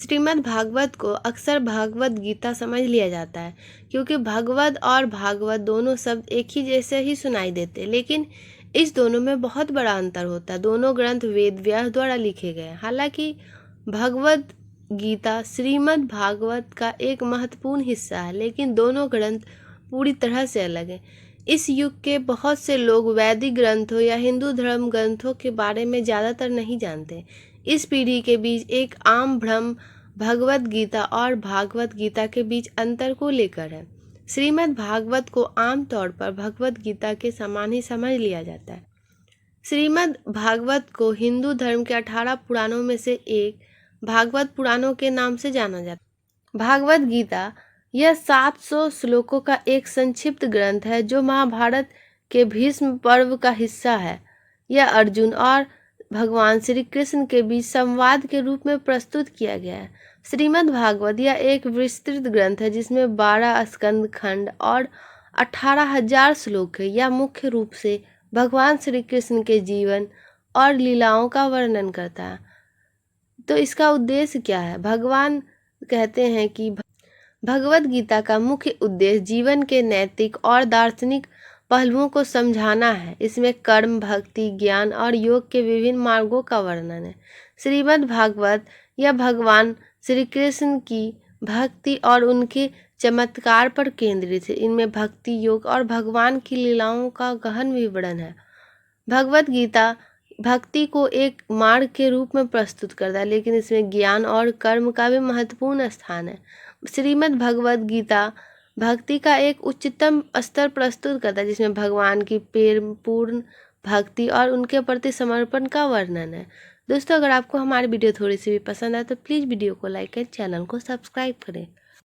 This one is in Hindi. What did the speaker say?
श्रीमद् भागवत को अक्सर भागवत गीता समझ लिया जाता है क्योंकि भगवत और भागवत दोनों शब्द एक ही जैसे ही सुनाई देते हैं, लेकिन इस दोनों में बहुत बड़ा अंतर होता है। दोनों ग्रंथ वेद व्यास द्वारा लिखे गए हैं। हालांकि भगवत गीता श्रीमद् भागवत का एक महत्वपूर्ण हिस्सा है, लेकिन दोनों ग्रंथ पूरी तरह से अलग हैं। इस युग के बहुत से लोग वैदिक ग्रंथों या हिंदू धर्म ग्रंथों के बारे में ज़्यादातर नहीं जानते। इस पीढ़ी के बीच एक आम भ्रम भगवत गीता और भागवत गीता के बीच अंतर को लेकर है। श्रीमद् भागवत को आमतौर पर भगवत गीता के समान ही समझ लिया जाता है। श्रीमद् भागवत को हिंदू धर्म के 18 पुराणों में से एक भागवत पुराणों के नाम से जाना जाता है। भागवत गीता यह 700 श्लोकों का एक संक्षिप्त ग्रंथ है जो महाभारत के भीष्म पर्व का हिस्सा है। यह अर्जुन और भगवान श्री कृष्ण के बीच संवाद के रूप में प्रस्तुत किया गया है। श्रीमद् भागवत यह एक विस्तृत ग्रंथ है जिसमें 12 स्कंद खंड और 18,000 श्लोक है। यह मुख्य रूप से भगवान श्री कृष्ण के जीवन और लीलाओं का वर्णन करता है। तो इसका उद्देश्य क्या है? भगवान कहते हैं कि भगवत गीता का मुख्य उद्देश्य जीवन के नैतिक और दार्शनिक पहलुओं को समझाना है। इसमें कर्म, भक्ति, ज्ञान और योग के विभिन्न मार्गों का वर्णन है। श्रीमद् भागवत यह भगवान श्री कृष्ण की भक्ति और उनके चमत्कार पर केंद्रित है। इनमें भक्ति, योग और भगवान की लीलाओं का गहन विवरण है। भगवत गीता भक्ति को एक मार्ग के रूप में प्रस्तुत करता है, लेकिन इसमें ज्ञान और कर्म का भी महत्वपूर्ण स्थान है। श्रीमद् भगवत गीता भक्ति का एक उच्चतम स्तर प्रस्तुत करता है जिसमें भगवान की पूर्ण भक्ति और उनके प्रति समर्पण का वर्णन है। दोस्तों, अगर आपको हमारी वीडियो थोड़ी सी भी पसंद आए तो प्लीज़ वीडियो को लाइक करें, चैनल को सब्सक्राइब करें।